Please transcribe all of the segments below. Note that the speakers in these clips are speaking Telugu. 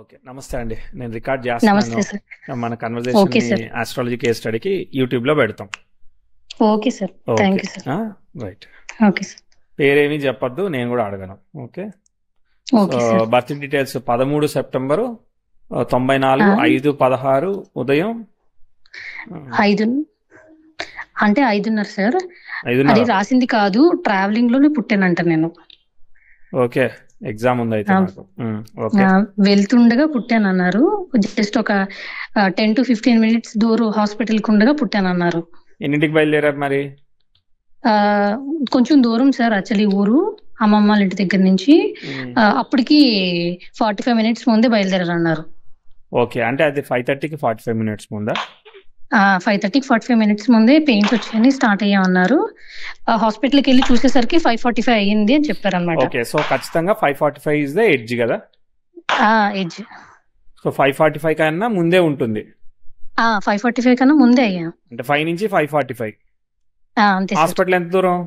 ఓకే. నమస్తే అండి. నేను రికార్డ్ చేస్తున్నాను. నమస్తే సార్. మన ఓకే కన్వర్జేషన్‌ని సార్. ఆస్ట్రాలజీ కేస్ స్టడీకి యూట్యూబ్‌లో పెడతాం. Okay sir. Okay. Thank you sir. Right. Okay sir. పేరేమీ చెప్పొద్దు. నేను కూడా అడగను. Okay. So okay sir. Birth details 13 September 94 5:16 ఉదయం 5 అంటే 5:30 సార్. అది 5:30. రాసింది కాదు, ట్రావెలింగ్ లోనే పుట్టానంట నేను. ఓకే. ఎగ్జామ్ ఉంది అయితే నాకు. ఓకే. వెళ్తుండగా పుట్టానన్నారు. జస్ట్ ఒక 10 to 15 minutes దూరం హాస్పిటల్ కు ఉండగా పుట్టానన్నారు. ఎన్నింటికి బయలుదేరారు మరి? కొంచెం దూరం సార్, యాక్చువల్లీ ఊరు అమ్మమ్మ వాళ్ళ ఇంటి దగ్గర నుంచి. అప్పటికి 45 minutes ముందే బయలుదేరారు అన్నారు. ఓకే. అంటే అది 5:30కి 45 minutes ముందా? 5:30కి 45 minutes ముందే పెయిన్స్ వచ్చాయని స్టార్ట్ అయ్యామన్నారు. హాస్పిటల్కి వెళ్ళి చూసేసరికి 5:45 అయ్యింది అని చెప్పారు అనమాట. ఓకే. సో ఖచ్చితంగా 5:45 ఇస్ ద ఎడ్జ్ కదా? ఎడ్జ్. సో 5:45 కన్నా ముందే ఉంటుంది. 5:45 కన్నా ముందే అయ్యా. అంటే 5 నుంచి 5:45. అంతే. హాస్పిటల్ ఎంత దూరం?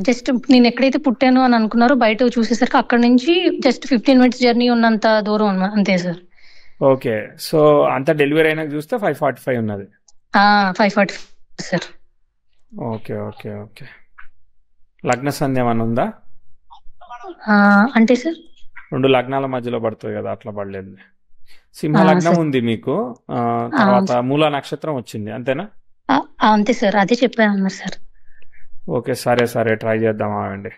జస్ట్ నేను ఎక్కడైతే పుట్టాను అని అనుకున్నారో బయట చూసేసరికి అక్కడ నుంచి జస్ట్ 15 minutes జర్నీ ఉన్నంత దూరం అంతే సార్. ఓకే. సో అంత డెలివరీ అయినాక చూస్తే 5:45 ఉన్నది. 5:45 సార్. Okay okay okay. లగ్న సంధి ఏమన్నా ఉందా? అంటే సార్ 2 లగ్నాల మధ్యలో పడుతుంది కదా, అట్లా పడలేదు. సింహ లగ్నం ఉంది మీకు, తర్వాత మూలా నక్షత్రం వచ్చింది, అంతేనా? అంతే సార్, అదే చెప్పాను సార్. ఓకే. సరే సరే, ట్రై చేద్దామా అండి.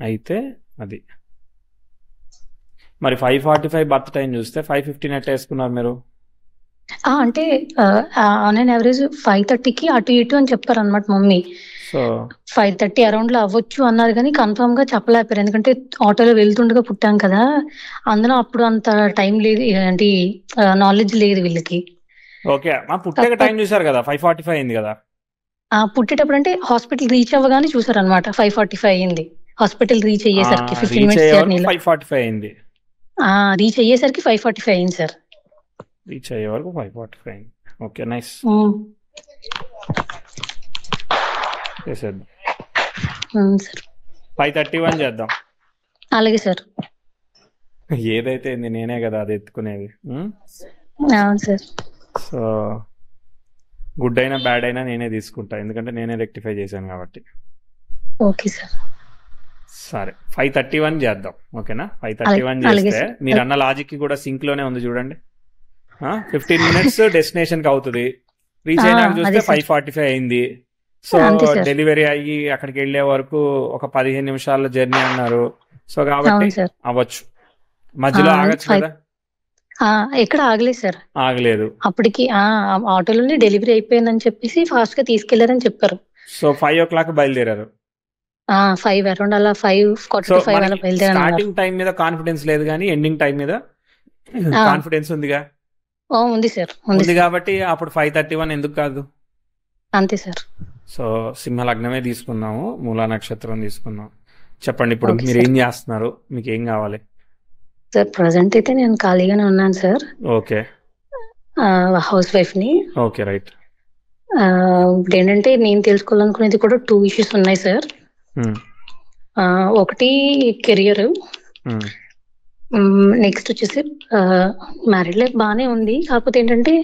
అయితే అది మరి 5:45 బర్త్ టైం చూస్తే 5:15 ఎట్లా వేసుకున్నారు మీరు? అంటే ఆన్ అండ్ యావరేజ్ 5:30కి అటు ఇటు అని చెప్పారు అనమాట మమ్మీ. సో 5:30 అరౌండ్ లో అవ్వచ్చు అన్నారు, కానీ కన్ఫర్మ్ గా చెప్పలేపారు. ఎందుకంటే ఆటోలో వెళ్తుండగా పుట్టాం కదా, అందులో అప్పుడు అంత టైం లేదు, ఏంటి నాలెడ్జ్ లేదు వీళ్ళకి. ఓకే. పుట్టాక టైం చూసారు కదా, 5:45 అయింది కదా. పుట్టేటప్పుడు అంటే హాస్పిటల్ రీచ్ అవ్వగానే చూసారు అనమాట, 5:45 అయింది. హాస్పిటల్ రీచ్ అయ్యేసరికి 15 minutes జర్నీలో 5:45 అయింది. రీచ్ అయ్యేసరికి 5:45 అయింది సార్. రీచ్ అయ్యే వరకు 5:45 అయింది. Okay, nice. చేసేద్దాం. 5:31 చేద్దాం. అలాగే సార్. ఏదైతే నేనే కదా అది ఎత్తుకునేది. సార్. సో గుడ్ అయినా బ్యాడ్ అయినా నేనే తీసుకుంటా, ఎందుకంటే నేనే రెక్టిఫై చేశాను కాబట్టి. Okay sir. సరే, 5:31 చేద్దాం. ఓకేనా? 5:31 చేస్తే మీరు అన్న లాజిక్ కి కూడా సింక్ లోనే ఉంది చూడండి. 15 minutes డెస్టినేషన్ కి అవుతుంది. రీచ్ అయినా చూస్తే 5:45 అయింది. సో డెలివరీ అయ్యి అక్కడికి వెళ్లే వరకు ఒక 15 నిమిషాల జర్నీ అన్నారు. సో కాబట్టి అవ్వచ్చు, మధ్యలో ఆగచ్చు కదా. ఎక్కడ ఆగలేదు సార్, ఆగలేదు. అప్పటికి ఆటోలోనే డెలివరీ అయిపోయిందని చెప్పేసి ఫాస్ట్ గా తీసుకెళ్లారని చెప్పారు. సో 5 o'clock బయలుదేరారు. 5 అరౌండ్ అలా 5:45 అలా బయలుదేరారు. స్టార్టింగ్ టైం మీద కాన్ఫిడెన్స్ లేదు, కానీ ఎండింగ్ టైం మీద కాన్ఫిడెన్స్ ఉందిగా. ఉంది సార్, ఉంది కాబట్టి అప్పుడు 5:31 ఎందుకు కాదు? అంతే సార్. సో సింహ లగ్నమే తీసుకున్నాము, మూలా నక్షత్రం తీసుకున్నాం. చెప్పండి, ఇప్పుడు మీరు ఏం చేస్తున్నారు, మీకు ఏం కావాలి? సార్ ప్రజెంట్ అయితే నేను ఖాళీగానే ఉన్నాను సార్. ఓకే. హౌస్ వైఫ్ ని. Okay, right. ఏంటంటే నేను తెలుసుకోవాలనుకునేది కూడా 2 issues ఉన్నాయి సార్. ఒకటి కెరియర్, నెక్స్ట్ వచ్చేసి మ్యారీడ్ లైఫ్ బాగానే ఉంది. కాకపోతే ఏంటంటే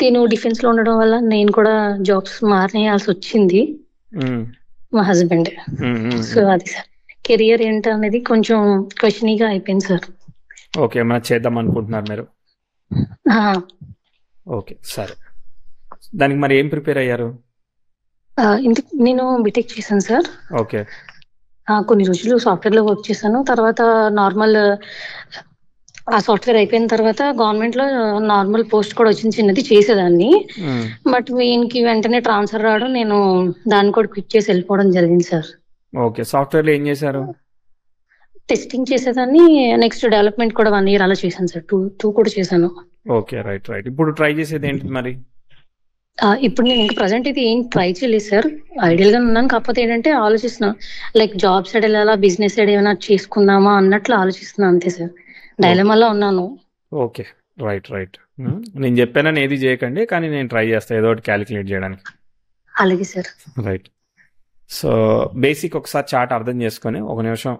తిను డిఫెన్స్ లో ఉండడం వల్ల నేను కూడా జాబ్స్ మానేయాల్సి వచ్చింది, మా హస్బెండ్. సో అది సార్, కెరియర్ ఏంటనేది కొంచెం క్వశ్చనీగా అయిపోయింది సార్. ఓకే, ఏమైనా చేద్దాం అనుకుంటున్నారు మీరు? ఓకే, సరే. దానికి మరి ఏం ప్రిపేర్ అయ్యారు? నేను బీటెక్ చేశాను సార్. ఓకే. కొన్ని రోజులు సాఫ్ట్వేర్ లో వర్క్ చేశాను. తర్వాత నార్మల్ ఆ సాఫ్ట్వేర్ అయిపోయిన తర్వాత గవర్నమెంట్ లో నార్మల్ పోస్ట్ కూడా వచ్చింది, చిన్నది చేసేదాన్ని. బట్ వీనికి వెంటనే ట్రాన్స్ఫర్ రావడం, నేను దాన్ని కూడా క్విట్ చేసి వెళ్ళిపోవడం జరిగింది సార్. ఓకే. సాఫ్ట్వేర్ లో ఏం చేశారు? టెస్టింగ్ చేసేదాన్ని, నెక్స్ట్ డెవలప్మెంట్ కూడా 1 year అలా చేశాను సార్. 2 కూడా చేశాను. Okay, right right. ఇప్పుడు ట్రై చేసేది ఏంటి మరి? ఇప్పుడు నేను ఇంకా ప్రజెంట్ అయితే ఏం ట్రై చేయలేదు సార్, ఐడియల్ గా ఉన్నాను. కాకపోతే ఏంటంటే ఆలోచిస్తున్నాను, లైక్ జాబ్ సైడ్ వెళ్ళాలా, బిజినెస్ సైడ్ ఏమైనా చేసుకుందామా అన్నట్లు ఆలోచిస్తున్నాను, అంతే సార్. డైలమాలో ఉన్నాను. Okay, right right. నేను చెప్పానని ఏది చేయకండి, కానీ నేను ట్రై చేస్తాను ఏదో ఒకటి క్యాలిక్యులేట్ చేయడానికి. అలాగే సార్. రైట్. సో బేసిక్ ఒకసారి చార్ట్ అర్థం చేసుకొని ఒక నిమిషం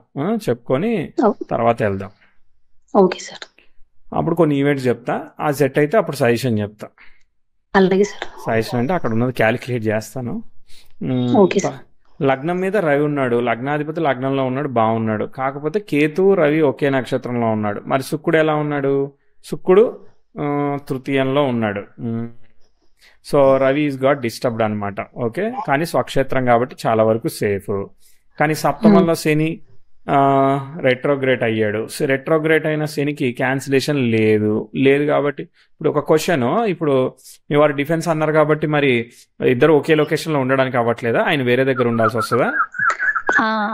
చెప్పుకొని తర్వాత వెళ్దాం. Okay sir. అప్పుడు కొన్ని ఈవెంట్స్ చెప్తా, ఆ సెట్ అయితే అప్పుడు సజెషన్ చెప్తా. అలాగే సార్. సజెషన్ అంటే అక్కడ ఉన్నది క్యాలిక్యులేట్ చేస్తాను. Okay sir. లగ్నం మీద రవి ఉన్నాడు, లగ్నాధిపతి లగ్నంలో ఉన్నాడు, బాగున్నాడు. కాకపోతే కేతు రవి ఒకే నక్షత్రంలో ఉన్నాడు. మరి శుక్రుడు ఎలా ఉన్నాడు? శుక్రుడు తృతీయంలో ఉన్నాడు. So Ravi is got disturbed అనమాట. ఓకే, కానీ స్వక్షేత్రం కాబట్టి చాలా వరకు సేఫ్. కానీ సప్తమంలో శని రెట్రోగ్రేట్ అయ్యాడు. రెట్రోగ్రేట్ అయిన శనికి క్యాన్సిలేషన్ లేదు కాబట్టి ఇప్పుడు ఒక క్వశ్చన్, ఇప్పుడు మీ వారు డిఫెన్స్ అన్నారు కాబట్టి మరి ఇద్దరు ఒకే లొకేషన్ లో ఉండడానికి అవ్వట్లేదా? ఆయన వేరే దగ్గర ఉండాల్సి వస్తుందా?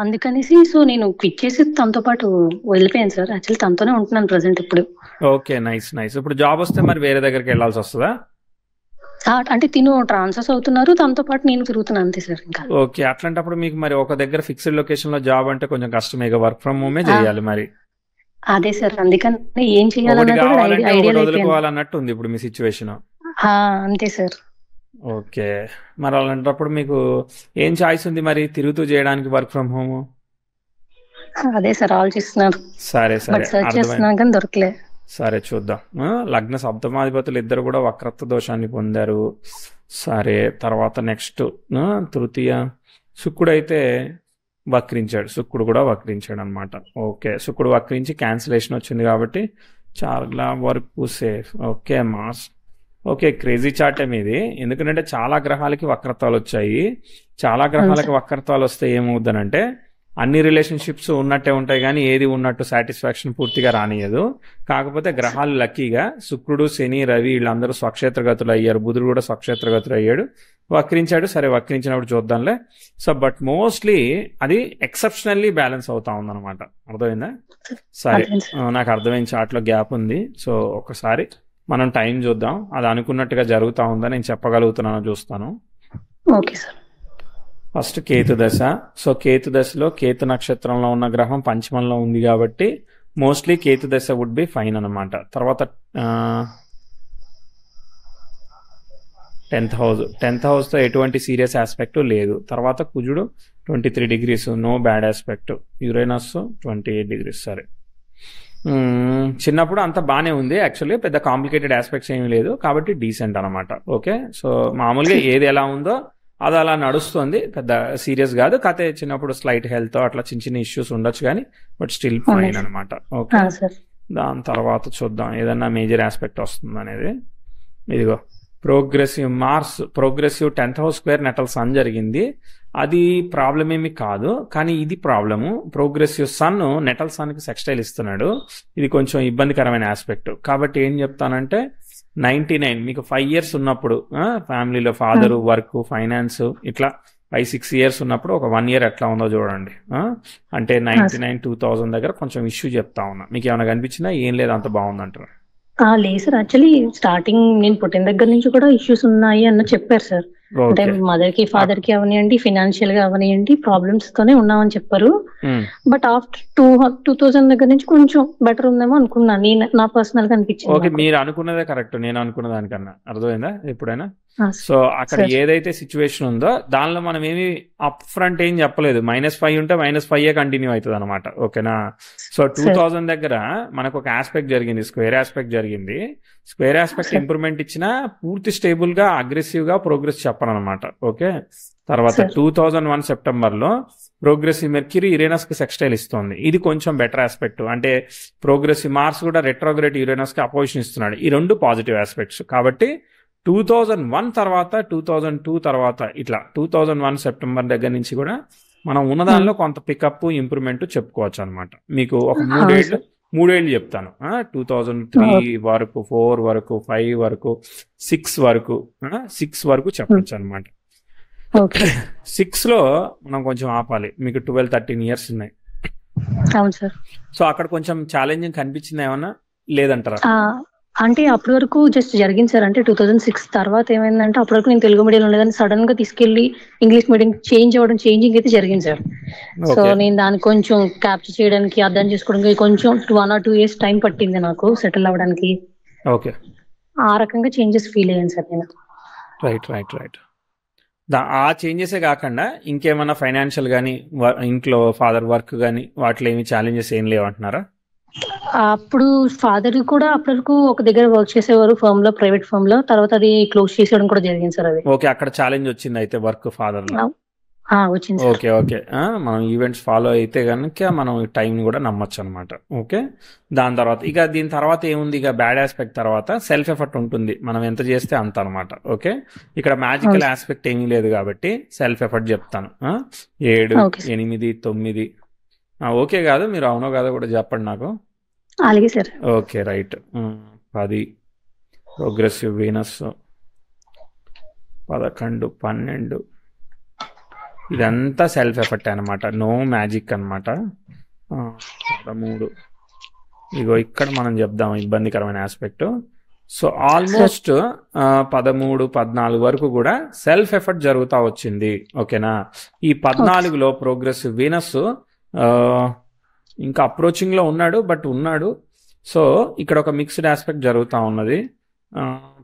అందుకనేసి సో నేను క్విట్ చేసి తనతో పాటు వెళ్ళిపోయాను సార్. యాక్చువల్లీ తనతోనే ఉంటున్నాను ప్రెసెంట్ ఇప్పుడు. Okay, nice nice. ఇప్పుడు జాబ్ వస్తే మరి వేరే దగ్గరికి వెళ్ళాల్సి వస్తుందా? అంటే తిను ట్రాన్స్ఫర్స్ అవుతున్నారు, తనతో పాటు నేను తిరుగుతున్నాను అంతే సార్. ఇంకా ఓకే, అట్లాంటప్పుడు మీకు మరి ఒక దగ్గర ఫిక్స్డ్ లొకేషన్ లో జాబ్ అంటే కొంచెం కష్టమే, వర్క్ ఫ్రమ్ హోమే చేయాలి మరి. అదే సార్, అందుకని ఏం వదులుకోవాలన్నట్టు ఉంది ఇప్పుడు మీ సిచ్యువేషన్. అంతే సార్. ఓకే, మరి అలాంటప్పుడు మీకు ఏం చాయిస్ ఉంది మరి తిరుగుతూ చేయడానికి వర్క్ ఫ్రమ్ హోమ్? అదే సార్ ఆలోచిస్తున్నారు. సరే సరే, దొరకలే. సరే చూద్దాం. లగ్న సప్తమాధిపతులు ఇద్దరు కూడా వక్రత్వ దోషాన్ని పొందారు. సరే, తర్వాత నెక్స్ట్ తృతీయ శుక్రుడు అయితే వక్రించాడు. శుక్రుడు కూడా వక్రించాడు అనమాట. ఓకే, శుక్రుడు వక్రించి క్యాన్సిలేషన్ వచ్చింది కాబట్టి చాలా వరకు safe. Okay mass. Okay, crazy chart మీది. ఎందుకంటే చాలా గ్రహాలకి వక్రత్వాలు వచ్చాయి. చాలా గ్రహాలకి వక్రత్వాలు వస్తే ఏమవుద్దనంటే అన్ని రిలేషన్షిప్స్ ఉన్నట్టే ఉంటాయి, కానీ ఏది ఉన్నట్టు సాటిస్ఫాక్షన్ పూర్తిగా రానియదు. కాకపోతే గ్రహాలు లక్కీగా శుక్రుడు శని రవి వీళ్ళందరూ స్వక్షేత్రగతులు అయ్యారు. బుధుడు కూడా స్వక్షేత్రగతులు అయ్యాడు, వక్రించాడు. సరే, వక్రించినప్పుడు చూద్దాంలే. సో బట్ మోస్ట్లీ అది ఎక్సెప్షనల్లీ బ్యాలెన్స్ అవుతా ఉందన్నమాట. అర్థమైందా? సరే, నాకు అర్థమైన చార్ట్లో గ్యాప్ ఉంది. సో ఒకసారి మనం టైం చూద్దాం, అది అనుకున్నట్టుగా జరుగుతూ ఉందా నేను చెప్పగలుగుతున్నానో చూస్తాను. Okay sir. ఫస్ట్ కేతు దశ. సో కేతు దశలో కేతు నక్షత్రంలో ఉన్న గ్రహం పంచమంలో ఉంది కాబట్టి మోస్ట్లీ కేతు దశ వుడ్ బి ఫైన్ అనమాట. తర్వాత 10th హౌస్తో ఎటువంటి సీరియస్ ఆస్పెక్ట్ లేదు. తర్వాత కుజుడు 23 degrees, no bad aspect. Uranus 28 degrees. సరే, చిన్నప్పుడు అంతా బాగానే ఉంది, యాక్చువల్లీ పెద్ద కాంప్లికేటెడ్ ఆస్పెక్ట్స్ ఏమీ లేదు కాబట్టి డీసెంట్ అనమాట. ఓకే, సో మామూలుగా ఏది ఎలా ఉందో అది అలా నడుస్తుంది, పెద్ద సీరియస్ కాదు. కాకపోతే చిన్నప్పుడు స్లైట్ హెల్త్ అట్లా చిన్న చిన్న ఇష్యూస్ ఉండొచ్చు, కానీ బట్ స్టిల్ ఫైన్ అనమాట. ఓకే, దాని తర్వాత చూద్దాం ఏదన్నా మేజర్ ఆస్పెక్ట్ వస్తుంది అనేది. ఇదిగో progressive Mars, progressive 10th house square natal sun జరిగింది. అది ప్రాబ్లం ఏమి కాదు, కానీ ఇది ప్రాబ్లము. ప్రోగ్రెసివ్ సన్ నెటల్ సన్కి సెక్స్టైల్ ఇస్తున్నాడు. ఇది కొంచెం ఇబ్బందికరమైన ఆస్పెక్ట్. కాబట్టి ఏం చెప్తానంటే 99 మీకు 5 years ఉన్నప్పుడు ఫ్యామిలీలో ఫాదరు, వర్క్, ఫైనాన్స్ ఇట్లా 5-6 years ఉన్నప్పుడు ఒక 1 year ఎట్లా ఉందో చూడండి. అంటే 99 2000 దగ్గర కొంచెం ఇష్యూ చెప్తా ఉన్నా. మీకు ఏమైనా కనిపించిందా? ఏం లేదు, అంత బాగుందంటారు. లేదు సార్, యాక్చువల్లీ స్టార్టింగ్ నేను పుట్టిన దగ్గర నుంచి కూడా ఇష్యూస్ ఉన్నాయి అన్న చెప్పారు సార్. అంటే మదర్ కి ఫాదర్ కి అవనియండి, ఫినాన్షియల్ గా అవనియండి, ప్రాబ్లమ్స్ తోనే ఉన్నామని చెప్పారు. బట్ ఆఫ్టర్ 2000 దగ్గర నుంచి కొంచెం బెటర్ ఉందేమో అనుకున్నాను, నేను నా పర్సనల్ గా అనిపించింది. ఓకే, మీరు అనుకున్నదే కరెక్ట్, నేను అనుకున్న దానికన్నా. అర్థమైందా ఎప్పుడైనా? సో అక్కడ ఏదైతే సిచ్యువేషన్ ఉందో దానిలో మనం ఏమి అప్ ఫ్రంట్ ఏం చెప్పలేదు. -5 ఉంటే -5 కంటిన్యూ అవుతుంది అనమాట. ఓకేనా? సో 2000 దగ్గర మనకు ఒక ఆస్పెక్ట్ జరిగింది, స్క్వేర్ ఆస్పెక్ట్ జరిగింది. స్క్వేర్ ఆస్పెక్ట్ ఇంప్రూవ్మెంట్ ఇచ్చినా పూర్తి స్టేబుల్ గా అగ్రెసివ్ గా ప్రోగ్రెస్ చెప్పను అనమాట. ఓకే, తర్వాత 2001 సెప్టెంబర్లో ప్రోగ్రెసివ్ మెర్క్యూరీ యురేనస్ కి సెక్స్టైల్ ఇస్తుంది. ఇది కొంచెం బెటర్ ఆస్పెక్ట్. అంటే ప్రోగ్రెసివ్ మార్స్ కూడా రెట్రోగ్రేట్ యురేనస్ కి అపోజిషన్ ఇస్తున్నాడు. ఈ రెండు పాజిటివ్ ఆస్పెక్ట్స్. కాబట్టి 2001 తర్వాత 2002 తర్వాత ఇట్లా 2001 సెప్టెంబర్ దగ్గర నుంచి కూడా మనం ఉన్నదానిలో కొంత పికప్ ఇంప్రూవ్మెంట్ చెప్పుకోవచ్చు అనమాట. మీకు ఒక మూడేళ్ళు చెప్తాను. 2003 వరకు, 4 వరకు, 5 వరకు, 6 వరకు చెప్పచ్చు అనమాట. 6 లో మనం కొంచెం ఆపాలి. మీకు 12-13 years ఉన్నాయి. అవును సార్. సో అక్కడ కొంచెం ఛాలెంజింగ్ కనిపించింది ఏమన్నా? లేదంటారా? అంటే అప్పటి వరకు జస్ట్ జరిగింది సార్. అంటే 2006 తర్వాత ఏమైందంటే అప్పటి వరకు నేను తెలుగు మీడియంలో ఉండేదాన్ని. సడన్ గా తీసుకెళ్లి ఇంగ్లీష్ మీడియం చేంజింగ్ అయితే జరిగింది సార్. So okay. నేను దాన్ని కొంచెం క్యాప్చర్ చేయడానికి, అర్థం చేసుకోవడానికి కొంచెం 1 or 2 years టైం పట్టింది నాకు సెటిల్ అవ్వడానికి. ఓకే. ఆ రకంగా చేంజెస్ ఫీల్ అయ్యాను సార్ నేను. Right right right. ఆ చేంజెసే కాకుండా ఇంకేమన్నా ఫైనాన్షియల్ కానీ ఇంట్లో ఫాదర్ వర్క్ కానీ వాటిలో ఏమి ఛాలెంజెస్ ఏం లేవంటున్నారా? అప్పుడు ఫాదర్ కూడా అప్పటి వరకు ఒక దగ్గర వర్క్ చేసేవారు ఫర్మ్ లో, ప్రైవేట్ ఫర్మ్ లో. తర్వాత అది క్లోజ్ చేసేయడం కూడా జరిగింది సార్. అది ఓకే. అక్కడ ఛాలెంజ్ వచ్చింది అయితే వర్క్ ఫాదర్ లో. వచ్చింది సార్. Okay okay. మనం ఈవెంట్స్ ఫాలో అయితే కనుక మనం టైం ని కూడా నమ్మొచ్చు అనమాట. ఓకే. దాని తర్వాత ఇక దీని తర్వాత ఏముంది, ఇక బ్యాడ్ ఆస్పెక్ట్ తర్వాత సెల్ఫ్ ఎఫర్ట్ ఉంటుంది, మనం ఎంత చేస్తే అంత అనమాట. ఓకే. ఇక్కడ మ్యాజికల్ ఆస్పెక్ట్ ఏమీ లేదు కాబట్టి సెల్ఫ్ ఎఫర్ట్ చెప్తాను. 7, 8, 9. ఓకే కాదు, మీరు అవునో కాదో కూడా చెప్పండి నాకు. అలాగే sir. Okay right. 10 progressive Venus, 11, 12 ఇదంతా సెల్ఫ్ ఎఫర్ట్ అనమాట, నో మ్యాజిక్ అనమాట. 13 ఇగో ఇక్కడ మనం చెప్దాం ఇబ్బందికరమైన ఆస్పెక్ట్. సో ఆల్మోస్ట్ 13, 14 వరకు కూడా సెల్ఫ్ ఎఫర్ట్ జరుగుతూ వచ్చింది. ఓకేనా. ఈ 14లో ప్రోగ్రెసివ్ వీనస్ ఇంకా అప్రోచింగ్ లో ఉన్నాడు, బట్ ఉన్నాడు. సో ఇక్కడ ఒక మిక్స్డ్ ఆస్పెక్ట్ జరుగుతూ ఉన్నది.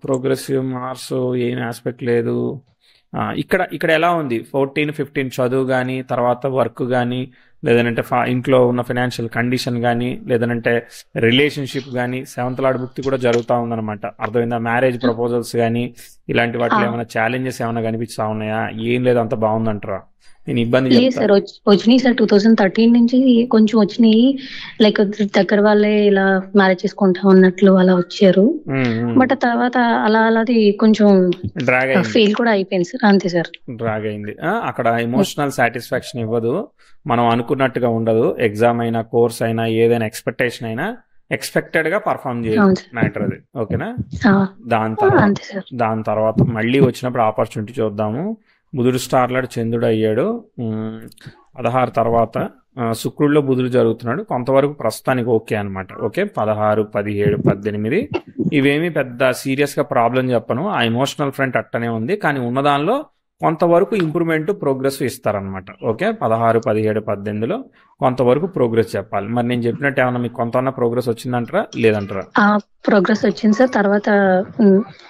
ప్రోగ్రెసివ్ మార్స్ ఏం ఆస్పెక్ట్ లేదు. ఇక్కడ ఎలా ఉంది, 14, 15 చదువు కానీ, తర్వాత వర్క్ కానీ, లేదంటే ఇంట్లో ఉన్న ఫైనాన్షియల్ కండిషన్ కానీ, లేదంటే రిలేషన్షిప్ కానీ, 7th లార్డ్ భుక్తి కూడా జరుగుతూ ఉందన్నమాట. అర్థమైందా? మ్యారేజ్ ప్రపోజల్స్ కానీ ఇలాంటి వాటిలో ఏమైనా ఛాలెంజెస్ ఏమైనా కనిపిస్తా ఉన్నాయా? ఏం లేదు, అంత బాగుందంటారా? నేను ఇబ్బంది లేదు సార్. వచ్చినాయి సార్ 2013 నుంచి కొంచెం వచ్చినాయి. లైక్ దగ్గర వాళ్ళే ఇలా మ్యారేజ్ చేసుకుంటా ఉన్నట్లు అలా వచ్చారు. బట్ తర్వాత అలా అలాది కొంచెం డ్రాగ్ ఫెయిల్ కూడా అయిపోయింది సార్. అంతే సార్, డ్రాగ్ అయింది. అక్కడ ఎమోషనల్ సాటిస్ఫాక్షన్ ఇవ్వదు, మనం అనుకున్నట్టుగా ఉండదు. ఎగ్జామ్ అయినా, కోర్స్ అయినా, ఏదైనా ఎక్స్పెక్టేషన్ అయినా ఎక్స్పెక్టెడ్ గా పర్ఫామ్ చేయాలి, మ్యాటర్ అది. ఓకేనా. దాని తర్వాత మళ్ళీ వచ్చినప్పుడు ఆపర్చునిటీ చూద్దాము. బుధుడు స్టార్ లార్డ్ చంద్రుడు అయ్యాడు. 16 తర్వాత శుక్రుడిలో బుధుడు జరుగుతున్నాడు. కొంతవరకు ప్రస్తుతానికి ఓకే అనమాట. ఓకే. 16, 17, 18 ఇవేమి పెద్ద సీరియస్ గా ప్రాబ్లం చెప్పను. ఆ ఎమోషనల్ ఫ్రంట్ అట్టనే ఉంది, కానీ ఉన్నదానిలో కొంతవరకు ఇంప్రూవ్మెంట్, ప్రోగ్రెస్ ఇస్తారనమాట. ఓకే. 16, 17, 18లో కొంతవరకు ప్రోగ్రెస్ చెప్పాలి. మరి నేను చెప్పినట్టు ఏమన్నా మీకు కొంత ప్రోగ్రెస్ వచ్చిందంటారా, లేదంటారా? ప్రోగ్రెస్ వచ్చింది సార్. తర్వాత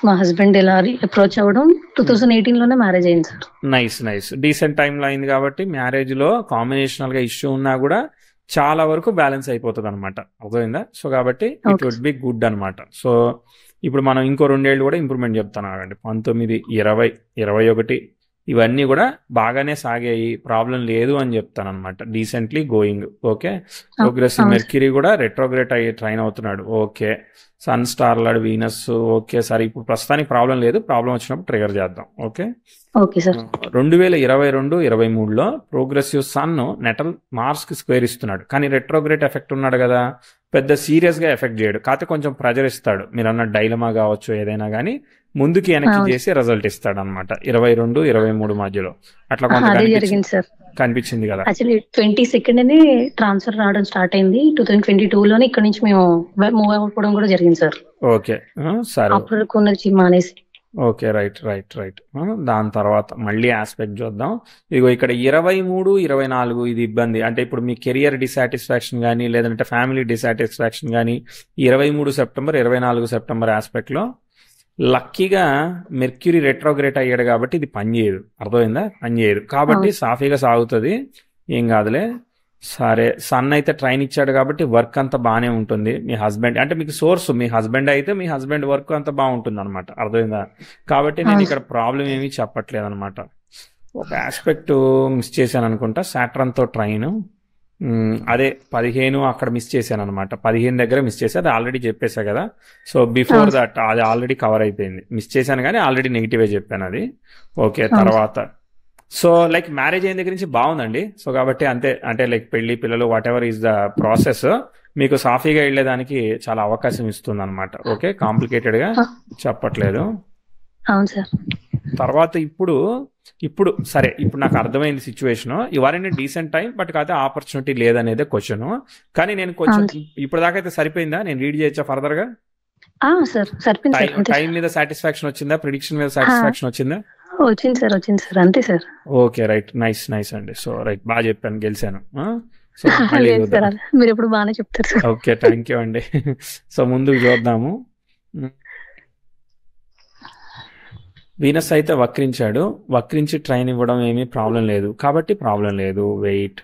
మా హస్బెండ్ ఇలా అప్రోచ్ అవ్వడం 2018లోనే మ్యారేజ్ అయింది సార్. నైస్. డీసెంట్ టైంలో అయింది కాబట్టి మ్యారేజ్ లో కాంబినేషనల్ గా ఇష్యూ ఉన్నా కూడా చాలా వరకు బ్యాలెన్స్ అయిపోతుంది అనమాట. అర్థమైందా? సో కాబట్టి ఇట్ వుడ్ బి గుడ్ అనమాట. సో ఇప్పుడు మనం ఇంకో 2 ఏళ్ళు కూడా ఇంప్రూవ్మెంట్ చెప్తాను. 19, 20, 21 ఇవన్నీ కూడా బాగానే సాగాయి, ప్రాబ్లం లేదు అని చెప్తాను అనమాట. Decently going. Okay. Progressive Mercury కూడా రెట్రోగ్రేట్ అయ్యి ట్రైన్ అవుతున్నాడు. Okay. Sun, star lord, Venus okay. సరే, ఇప్పుడు ప్రస్తుతానికి ప్రాబ్లం లేదు, ప్రాబ్లం వచ్చినప్పుడు ట్రిగర్ చేద్దాం. ఓకే. 2022, 23లో ప్రోగ్రెసివ్ సన్ నెటల్ మార్స్ కి స్క్వేర్ ఇస్తున్నాడు, కానీ రెట్రోగ్రేట్ ఎఫెక్ట్ ఉన్నాడు కదా, పెద్ద సీరియస్ గా ఎఫెక్ట్ చేయడు, కాకపోతే కొంచెం ప్రెజర్ ఇస్తాడు. మీరు అన్న డైలమా కావచ్చు, ఏదైనా కానీ ముందుకి వెనక్కి చేసి రిజల్ట్ ఇస్తాడు అనమాట. 22, 23 మధ్యలో అట్లా కొంత కనిపించింది కదా. యాక్చువల్లీ 22nd ట్రాన్స్ఫర్ రావడం స్టార్ట్ అయింది. 2022లోనే ఇక్కడ నుంచి మేము మూవ్ అవ్వడం కూడా జరిగింది సార్. ఓకే. సరే. అప్పుడు మానేసి. ఓకే. రైట్. దాని తర్వాత మళ్ళీ ఆస్పెక్ట్ చూద్దాం. ఇగో ఇక్కడ 23, 24 ఇది ఇబ్బంది. అంటే ఇప్పుడు మీ కెరియర్ డిసాటిస్ఫాక్షన్ కానీ, లేదంటే ఫ్యామిలీ డిసాటిస్ఫాక్షన్ కానీ 23 సెప్టెంబర్, 24 సెప్టెంబర్ ఆస్పెక్ట్ లో లక్కీగా మెర్క్యూరీ రెట్రోగ్రేట్ అయ్యాడు కాబట్టి ఇది పనిచేయదు. అర్థమైందా? పనిచేయదు కాబట్టి సాఫీగా సాగుతుంది, ఏం కాదులే. సరే, సన్ అయితే ట్రైన్ ఇచ్చాడు కాబట్టి వర్క్ అంతా బాగానే ఉంటుంది. మీ హస్బెండ్ అంటే మీకు సోర్స్, మీ హస్బెండ్ అయితే మీ హస్బెండ్ వర్క్ అంతా బాగుంటుంది అనమాట. అర్థమైందా? కాబట్టి నేను ఇక్కడ ప్రాబ్లం ఏమీ చెప్పట్లేదు అనమాట. ఒక ఆస్పెక్ట్ మిస్ చేశాను అనుకుంటా, సాటర్న్ తో ట్రైన్. అదే 15 అక్కడ మిస్ చేశాను అనమాట. 15 దగ్గర మిస్ చేశాను, అది ఆల్రెడీ చెప్పేసా కదా. సో బిఫోర్ దట్ అది ఆల్రెడీ కవర్ అయిపోయింది. మిస్ చేశాను కానీ ఆల్రెడీ నెగిటివే చెప్పాను అది. ఓకే. తర్వాత సో లైక్ మ్యారేజ్ అయిన దగ్గర నుంచి బాగుందండి. సో కాబట్టి అంతే, అంటే లైక్ పెళ్లి, పిల్లలు, what ever is the process మీకు సాఫీగా వెళ్ళేదానికి చాలా అవకాశం ఇస్తుంది అనమాట. ఓకే. కాంప్లికేటెడ్ గా చెప్పట్లేదు. తర్వాత ఇప్పుడు సరే, ఇప్పుడు నాకు అర్థమైంది సిచ్యువేషన్. ఇవన్నీ డీసెంట్ టైం, బట్ కాకపోతే ఆపర్చునిటీ లేదనేదే క్వశ్చన్. కానీ నేను కొంచెం ఇప్పుడు దాకా అయితే సరిపోయిందా? నేను రీడ్ చేయొచ్చా ఫర్దర్ గా? సార్ సరిపోయింది సార్, అంతే టైం మీద సాటిస్ఫాక్షన్ వచ్చిందా, ప్రిడిక్షన్ మీద సాటిస్ఫాక్షన్ వచ్చిందా? వచ్చింది సార్ అంతే సార్. ఓకే రైట్, నైస్ అండి. సో రైట్, బాగా చెప్పాను, గెలిచాను. సో మళ్ళీ లేదు సార్, మీరు ఎప్పుడు బాగానే చెప్తారు సార్. ఓకే, థ్యాంక్ యూ అండి. సో ముందుకు చూద్దాము. వీనస్ అయితే వక్రించి ట్రైన్ ఇవ్వడం ఏమీ ప్రాబ్లం లేదు, కాబట్టి ప్రాబ్లం లేదు. Wait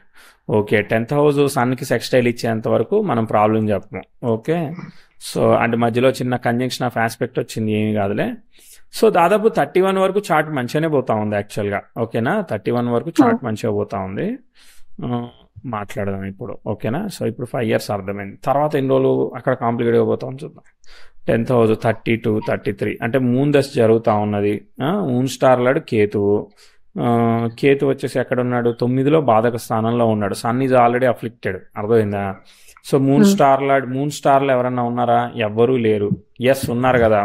okay. 10th హౌస్ సన్కి సెక్స్టైల్ ఇచ్చేంత వరకు మనం ప్రాబ్లం చెప్పము. ఓకే, సో అంటే మధ్యలో చిన్న కంజంక్షన్ ఆఫ్ ఆస్పెక్ట్ వచ్చింది, ఏమీ కాదులే. సో దాదాపు 31 వరకు చార్ట్ మంచిగానే పోతా ఉంది యాక్చువల్గా. ఓకేనా, 31 వరకు చార్ట్ మంచిగా పోతా ఉంది. మాట్లాడదాం ఇప్పుడు. ఓకేనా, సో ఇప్పుడు 5 years అర్థమైంది. తర్వాత ఎన్ని రోజులు అక్కడ కాంప్లికేట్గా పోతామని చూద్దాం. 10th హౌస్ 32, 33 అంటే మూన్ దశ జరుగుతూ ఉన్నది. మూన్ స్టార్ లాడు కేతు వచ్చేసి ఎక్కడ ఉన్నాడు, 9లో బాధక స్థానంలో ఉన్నాడు. సన్ ఈజ్ ఆల్రెడీ అఫ్లిక్టెడ్, అర్థమైందా? సో మూన్ స్టార్లో ఎవరన్నా ఉన్నారా? ఎవ్వరూ లేరు. ఎస్ ఉన్నారు కదా,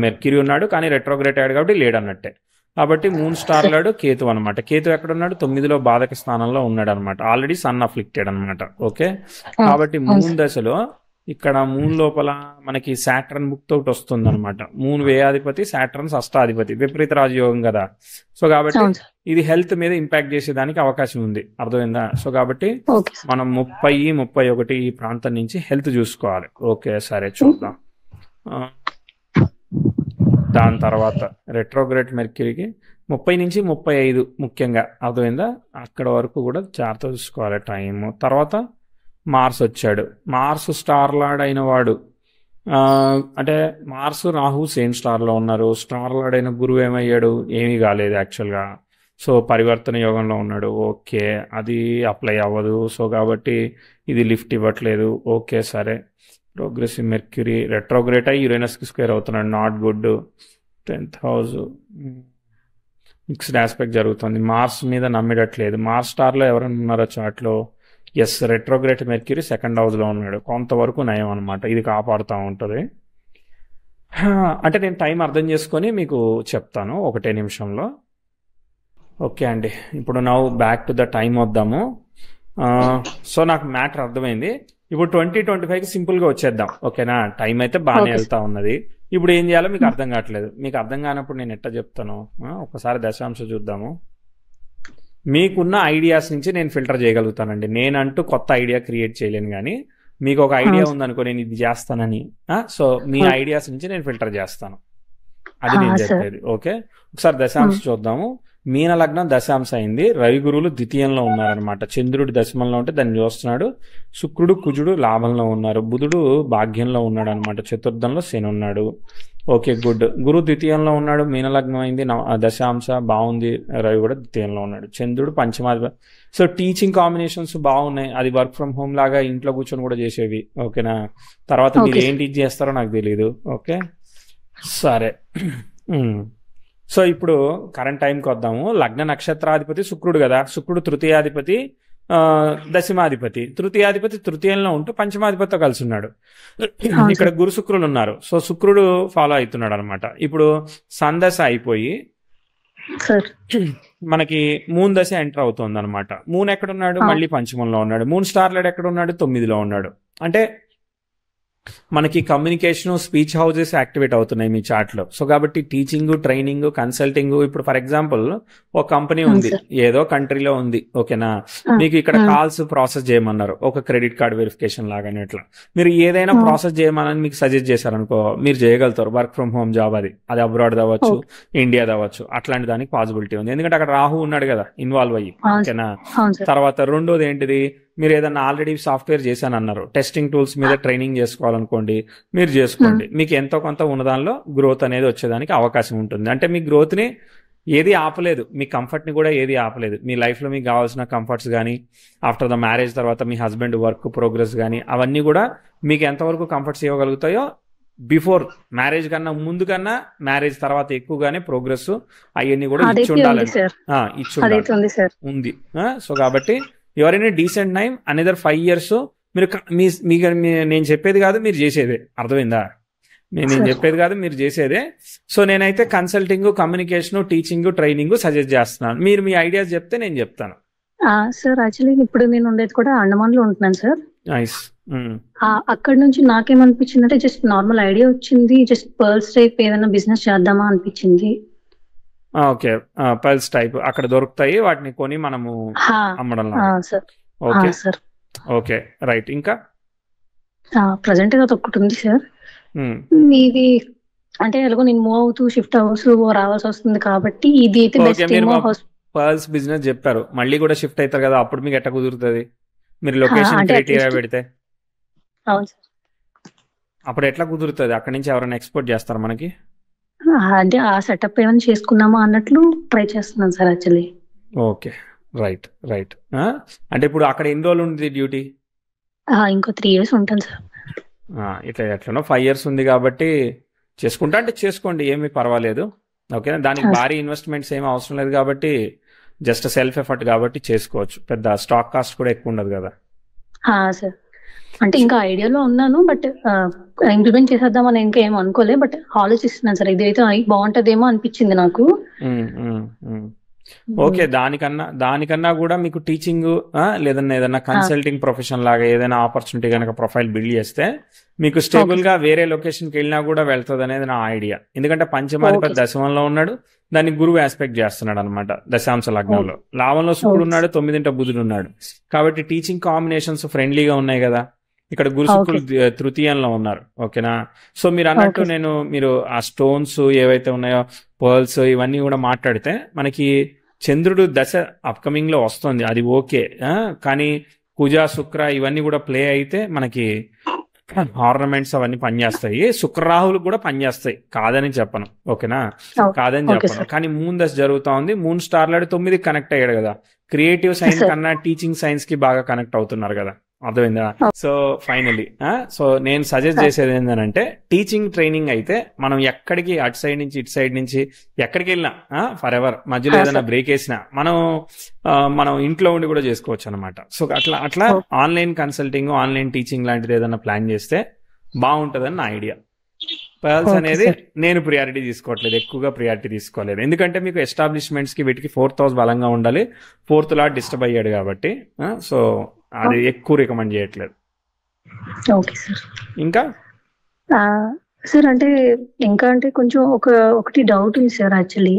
మెర్క్యూరీ ఉన్నాడు కానీ రెట్రోగ్రేట్ అయ్యాడు కాబట్టి లేడు అన్నట్టే. కాబట్టి మూన్ స్టార్ లాడు కేతు అనమాట. కేతు ఎక్కడ ఉన్నాడు, 9లో బాధక స్థానంలో ఉన్నాడు అనమాట. ఆల్రెడీ సన్ అఫ్లిక్టెడ్ అనమాట. ఓకే, కాబట్టి మూన్ దశలో ఇక్కడ మూన్ లోపల మనకి సాటర్న్ బుక్ ఒకటి వస్తుంది అనమాట. మూన్ వ్యయాధిపతి, సాటర్న్ షష్టాధిపతి, విపరీత రాజయోగం కదా. సో కాబట్టి ఇది హెల్త్ మీద ఇంపాక్ట్ చేసేదానికి అవకాశం ఉంది, అర్థమైందా? సో కాబట్టి మనం 30, 31 ఈ ప్రాంతం నుంచి హెల్త్ చూసుకోవాలి. ఓకే సరే, చూద్దాం. దాని తర్వాత రెట్రోగ్రేట్ మెర్క్యూరీకి 30 నుంచి 35 ముఖ్యంగా, అర్థమైందా? అక్కడ వరకు కూడా జాగ్రత్త చూసుకోవాలి టైం. తర్వాత మార్స్ వచ్చాడు. మార్స్ స్టార్ లార్డ్ అయిన వాడు, అంటే మార్స్ రాహు సేమ్ స్టార్లో ఉన్నారు. స్టార్ లార్డ్ అయిన గురువు ఏమయ్యాడు, ఏమీ కాలేదు యాక్చువల్గా. సో పరివర్తన యోగంలో ఉన్నాడు. ఓకే, అది అప్లై అవ్వదు. సో కాబట్టి ఇది లిఫ్ట్ ఇవ్వట్లేదు. ఓకే సరే, ప్రోగ్రెసివ్ మెర్క్యూరీ రెట్రోగ్రేట్ అయ్యి యురేనస్కి స్క్వేర్ అవుతున్నాడు. Not good. 10th house mixed aspect జరుగుతుంది. మార్స్ మీద నమ్మిడట్లేదు. మార్స్ స్టార్లో ఎవరైనా ఉన్నారో చాట్లో? ఎస్, రెట్రోగ్రేట్ మెర్క్యూరీ 2nd హౌస్లో ఉన్నాడు. కొంతవరకు నయం అనమాట, ఇది కాపాడుతూ ఉంటుంది. అంటే నేను టైం అర్థం చేసుకొని మీకు చెప్తాను 1 నిమిషంలో. ఓకే అండి, ఇప్పుడు now back to the time వద్దాము. సో నాకు మ్యాటర్ అర్థమైంది. ఇప్పుడు 2025కి సింపుల్గా వచ్చేద్దాం. ఓకేనా, టైం అయితే బాగానే వెళ్తా ఉన్నది. ఇప్పుడు ఏం చేయాలో మీకు అర్థం కావట్లేదు. మీకు అర్థం కానప్పుడు నేను ఎట్లా చెప్తాను, ఒకసారి దశాంశం చూద్దాము. మీకున్న ఐడియాస్ నుంచి నేను ఫిల్టర్ చేయగలుగుతానండి. నేనంటూ కొత్త ఐడియా క్రియేట్ చేయలేను, కానీ మీకు ఒక ఐడియా ఉందనుకో, నేను ఇది చేస్తానని. సో మీ ఐడియాస్ నుంచి నేను ఫిల్టర్ చేస్తాను, అది నేను చెప్పేది. ఓకే, ఒకసారి దశాంశం చూద్దాము. మీన లగ్నం దశాంశ అయింది. రవి గురువులు ద్వితీయంలో ఉన్నారనమాట. చంద్రుడు దశమంలో ఉంటే దాన్ని చూస్తున్నాడు. శుక్రుడు కుజుడు లాభంలో ఉన్నారు. బుధుడు భాగ్యంలో ఉన్నాడు అనమాట. చతుర్థంలో శని ఉన్నాడు. Okay good. గురు ద్వితీయంలో ఉన్నాడు, మీనలగ్నం అయింది, దశాంశ బాగుంది. రవి కూడా ద్వితీయంలో ఉన్నాడు. చంద్రుడు పంచమాధిపతి. సో టీచింగ్ కాంబినేషన్స్ బాగున్నాయి. అది వర్క్ ఫ్రమ్ హోమ్ లాగా ఇంట్లో కూర్చొని కూడా చేసేవి. ఓకేనా, తర్వాత మీరు ఏం టీచ్ చేస్తారో నాకు తెలియదు. ఓకే సరే. సో ఇప్పుడు కరెంట్ టైంకి వద్దాము. లగ్న నక్షత్రాధిపతి శుక్రుడు కదా. శుక్రుడు తృతీయాధిపతి, దశమాధిపతి. తృతీయంలో ఉంటూ పంచమాధిపతితో కలిసి ఉన్నాడు. ఇక్కడ గురు శుక్రులు ఉన్నారు. సో శుక్రుడు ఫాలో అవుతున్నాడు అనమాట. ఇప్పుడు సందశ అయిపోయి మనకి మూన్ దశ ఎంటర్ అవుతుంది అనమాట. మూన్ ఎక్కడున్నాడు, మళ్ళీ పంచమంలో ఉన్నాడు. మూన్ స్టార్ లైడ్ ఎక్కడ ఉన్నాడు, 9లో ఉన్నాడు. అంటే మనకి కమ్యూనికేషన్, స్పీచ్ హౌసెస్ యాక్టివేట్ అవుతున్నాయి మీ చార్ట్ లో. సో కాబట్టి టీచింగ్, ట్రైనింగ్, కన్సల్టింగ్. ఇప్పుడు ఫర్ ఎగ్జాంపుల్ ఒక కంపెనీ ఉంది, ఏదో కంట్రీలో ఉంది. ఓకేనా, మీకు ఇక్కడ కాల్స్ ప్రాసెస్ చేయమన్నారు, ఒక క్రెడిట్ కార్డ్ వెరిఫికేషన్ లాగానే. ఇట్లా మీరు ఏదైనా ప్రాసెస్ చేయమని మీకు సజెస్ట్ చేశారనుకో, మీరు చేయగలుగుతారు. వర్క్ ఫ్రమ్ హోమ్ జాబ్ అది అబ్రాడ్ అవ్వచ్చు, ఇండియా అవ్వచ్చు. అట్లాంటి దానికి పాసిబిలిటీ ఉంది, ఎందుకంటే అక్కడ రాహు ఉన్నాడు కదా ఇన్వాల్వ్ అయ్యి. ఓకేనా, తర్వాత రెండోది ఏంటిది, మీరు ఏదన్నా ఆల్రెడీ సాఫ్ట్వేర్ చేశాను అన్నారు, టెస్టింగ్ టూల్స్ మీద ట్రైనింగ్ చేసుకోవాలనుకోండి, మీరు చేసుకోండి. మీకు ఎంతో కొంత ఉన్నదానిలో గ్రోత్ అనేది వచ్చేదానికి అవకాశం ఉంటుంది. అంటే మీ గ్రోత్ని ఏది ఆపలేదు, మీ కంఫర్ట్ని కూడా ఏది ఆపలేదు. మీ లైఫ్లో మీకు కావాల్సిన కంఫర్ట్స్ కానీ, ఆఫ్టర్ ద మ్యారేజ్ తర్వాత మీ హస్బెండ్ వర్క్ ప్రోగ్రెస్ కానీ, అవన్నీ కూడా మీకు ఎంతవరకు కంఫర్ట్స్ ఇవ్వగలుగుతాయో, బిఫోర్ మ్యారేజ్ కన్నా ముందు కన్నా మ్యారేజ్ తర్వాత ఎక్కువగానే ప్రోగ్రెస్ అవన్నీ కూడా ఇచ్చి ఉండాలి, ఉంది. సో కాబట్టి ఎవరైనా డీసెంట్ టైం అనదర్ 5 years మీరు నేను చెప్పేది కాదు, మీరు చేసేదే. అర్థమైందా? నేను చెప్పేది కాదు, మీరు చేసేదే. సో నేనైతే consulting, communication, teaching, training suggest చేస్తున్నాను. మీరు మీ ఐడియాస్ చెప్తే నేను చెప్తాను. సార్ యాక్చువల్లీ ఇప్పుడు నేను ఉండేది కూడా అండమాన్ లో ఉంటున్నాను సార్. నైస్ అక్కడ నుంచి నాకేమనిపించింది అంటే జస్ట్ నార్మల్ ఐడియా వచ్చింది, జస్ట్ పర్ల్స్ టైప్ ఏదైనా బిజినెస్ చేద్దామా అనిపించింది. ఓకే, పల్స్ టైప్ అక్కడ దొరుకుతాయి, వాటిని కొని మనము అమ్మడం. Sir okay sir. Okay right. ఇంకా ప్రజెంట్ గా ఒకటి ఉంది సార్. ఇది అంటే ఎలాగో నేను మూవ్ అవుతూ షిఫ్ట్ అవ్వచ్చు రావాల్సి వస్తుంది కాబట్టి ఇది అయితే బెస్ట్ ఏమో. పర్ల్స్ బిజినెస్ చెప్పారు, మళ్ళీ కూడా షిఫ్ట్ అవుతారు కదా, అప్పుడు మీకు ఎట్లా కుదురుతుంది? మీరు లొకేషన్ క్రైటీరియా పెడితే అవును సార్, అప్పుడు ఎట్లా కుదురుతుంది? అక్కడ నుంచి ఎవరైనా ఎక్స్పోర్ట్ చేస్తారు మనకి? అంటే ఆ సెటప్ ఏమైనా చేసుకున్నామా అన్నట్లు ట్రై చేస్తున్నాను sir actually. Okay right right. అంటే ఇప్పుడు అక్కడ ఎన్ని రోజులు ఉంది డ్యూటీ? ఇంకో 3 years ఉంటాను సార్. ఇట్లా ఎట్లనో 5 years ఉంది కాబట్టి చేసుకుంటా అంటే చేసుకోండి, ఏమీ పర్వాలేదు. ఓకేనా, దానికి భారీ ఇన్వెస్ట్మెంట్స్ ఏమీ అవసరం లేదు కాబట్టి జస్ట్ సెల్ఫ్ ఎఫర్ట్ కాబట్టి చేసుకోవచ్చు, పెద్ద స్టాక్ కాస్ట్ కూడా ఎక్కువ ఉండదు కదా. సార్ అంటే ఇంకా ఐడియాలో ఉన్నాను, బట్ ఇంప్లిమెంట్ చేసేద్దామని ఇంకా ఏమో అనుకోలే, బట్ ఆలోచిస్తున్నాను సార్. ఇదైతే బాగుంటదేమో అనిపించింది నాకు. ఓకే, దానికన్నా కూడా మీకు టీచింగ్ లేదన్నా ఏదన్నా కన్సల్టింగ్ ప్రొఫెషన్ లాగా ఏదైనా ఆపర్చునిటీ కనుక ప్రొఫైల్ బిల్డ్ చేస్తే మీకు స్టేబుల్ గా వేరే లొకేషన్కి వెళ్ళినా కూడా వెళ్తుంది అనేది నా ఐడియా. ఎందుకంటే పంచమాధిపతి దశమంలో ఉన్నాడు, దాన్ని గురువు ఆస్పెక్ట్ చేస్తున్నాడు అనమాట దశాంశ లగ్నంలో. లాభంలో శుక్రుడు ఉన్నాడు, 9వ బుధుడు ఉన్నాడు, కాబట్టి టీచింగ్ కాంబినేషన్స్ ఫ్రెండ్లీగా ఉన్నాయి కదా. ఇక్కడ గురు శుక్రులు తృతీయంలో ఉన్నారు. ఓకేనా, సో మీరు అన్నట్టు మీరు ఆ స్టోన్స్ ఏవైతే ఉన్నాయో పర్ల్స్ ఇవన్నీ కూడా మాట్లాడితే మనకి చంద్రుడు దశ అప్కమింగ్ లో వస్తుంది, అది ఓకే. కానీ కుజ శుక్ర ఇవన్నీ కూడా ప్లే అయితే మనకి ఆర్నమెంట్స్ అవన్నీ పనిచేస్తాయి, శుక్రరాహులు కూడా పనిచేస్తాయి, కాదని చెప్పను. ఓకేనా, కాదని చెప్పను. కానీ మూన్ దశ జరుగుతా ఉంది, మూన్ స్టార్ లాడి 9కి కనెక్ట్ అయ్యాడు కదా. క్రియేటివ్ సైన్స్ కన్నా టీచింగ్ సైన్స్ కి బాగా కనెక్ట్ అవుతున్నారు కదా, అర్థమైందా? సో ఫైనలీ సో నేను సజెస్ట్ చేసేది ఏంటంటే టీచింగ్ ట్రైనింగ్ అయితే మనం ఎక్కడికి అటు సైడ్ నుంచి ఇటు సైడ్ నుంచి ఎక్కడికి వెళ్ళినా ఫర్ ఎవర్, మధ్యలో ఏదైనా బ్రేక్ వేసినా మనం ఇంట్లో ఉండి కూడా చేసుకోవచ్చు అనమాట. సో అట్లా ఆన్లైన్ కన్సల్టింగ్, ఆన్లైన్ టీచింగ్ లాంటిది ఏదైనా ప్లాన్ చేస్తే బాగుంటుందని నా ఐడియా. పర్ల్స్ అనేది నేను ప్రియారిటీ తీసుకోవట్లేదు, ఎక్కువగా ప్రియారిటీ తీసుకోలేదు, ఎందుకంటే మీకు ఎస్టాబ్లిష్మెంట్స్ కి వీటికి 4th house బలంగా ఉండాలి, 4th లాట్ డిస్టర్బ్ అయ్యాడు కాబట్టి. సో అది ఎక్కువ రికమెండ్ చేయట్లేదు. Okay sir. ఇంకా సార్ అంటే ఇంకా అంటే కొంచెం ఒకటి డౌట్ ఉంది సార్. యాక్చువల్లీ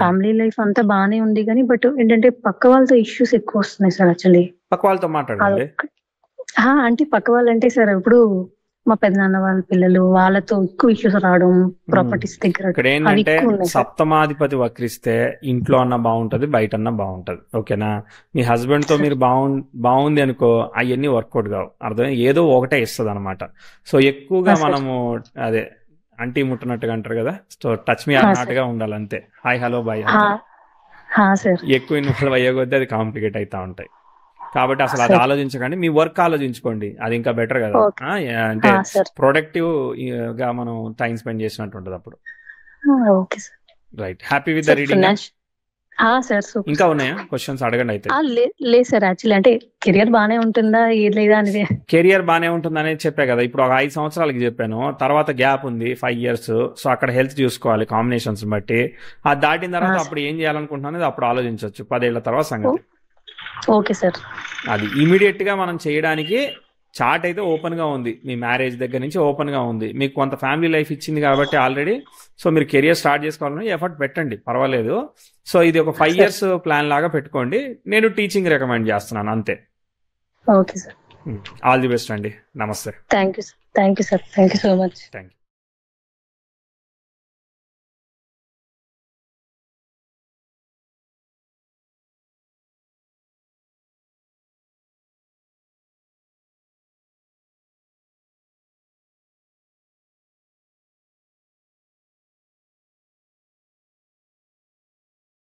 ఫ్యామిలీ లైఫ్ అంతా బాగానే ఉంది కానీ బట్ ఏంటంటే పక్క వాళ్ళతో ఇష్యూస్ ఎక్కువ వస్తున్నాయి సార్. యాక్చువల్లీ పక్క వాళ్ళతో మాట్లాడండి. అంటే పక్క వాళ్ళంటే సార్ ఇప్పుడు మా పెద్దనాన్న వాళ్ళ పిల్లలు, వాళ్ళతో ఎక్కువ ఇష్యూస్ రావడం ప్రాపర్టీస్ దగ్గర. ఇక్కడ ఏంటంటే సప్తమాధిపతి వక్రిస్తే ఇంట్లో అన్నా బాగుంటది, బయట అన్నా బాగుంటది. ఓకేనా, మీ హస్బెండ్ తో మీరు బాగుంది అనుకో, అవన్నీ వర్కౌట్ కావు, అర్థం ఏదో ఒకటే ఇస్తుంది అనమాట. సో ఎక్కువగా మనము అదే అంటీ ముట్టనట్టుగా అంటారు కదా, సో టచ్ మీ అన్నట్టుగా ఉండాలి అంతే. హాయ్ హలో బాయ్, ఎక్కువ ఇన్వాల్వ్ అయ్యే కొద్దీ అది కాంప్లికేట్ అవుతా ఉంటాయి. కాబట్టి అసలు అది ఆలోచించకండి, మీ వర్క్ ఆలోచించుకోండి, అది ఇంకా బెటర్ కదా. అంటే ప్రొడక్టివ్ గా మనం టైం స్పెండ్ చేసినట్టు ఉంటుంది అప్పుడు. Right, happy with the reading. ఇంకా ఉన్నాయా క్వశ్చన్స్? అడగండి అయితే. లేదు సార్, యాక్చువల్లీ అంటే కెరియర్ బానే ఉంటుందా లేదా అనేది. కెరియర్ బానే ఉంటుంది అనేది చెప్పా కదా, ఇప్పుడు ఒక 5 సంవత్సరాలకి చెప్పాను, తర్వాత గ్యాప్ ఉంది 5 years. సో అక్కడ హెల్త్ చూసుకోవాలి కాంబినేషన్స్ బట్టి, అది దాటిన తర్వాత అప్పుడు ఏం చేయాలనుకుంటున్నా అప్పుడు ఆలోచించవచ్చు 10 ఏళ్ల తర్వాత సంగతి. Okay sir. అది ఇమీడియట్ గా మనం చేయడానికి చార్ట్ అయితే ఓపెన్ గా ఉంది, మీ మ్యారేజ్ దగ్గర నుంచి ఓపెన్ గా ఉంది, మీకు కొంత ఫ్యామిలీ లైఫ్ ఇచ్చింది కాబట్టి ఆల్రెడీ. సో మీరు కెరియర్ స్టార్ట్ చేసుకోవాలని ఎఫర్ట్ పెట్టండి, పర్వాలేదు. సో ఇది ఒక 5 years ప్లాన్ లాగా పెట్టుకోండి. నేను టీచింగ్ రికమెండ్ చేస్తున్నాను అంతే. Okay sir. All the best అండి. నమస్తే. Thank you sir. Thank you so much. Thank you.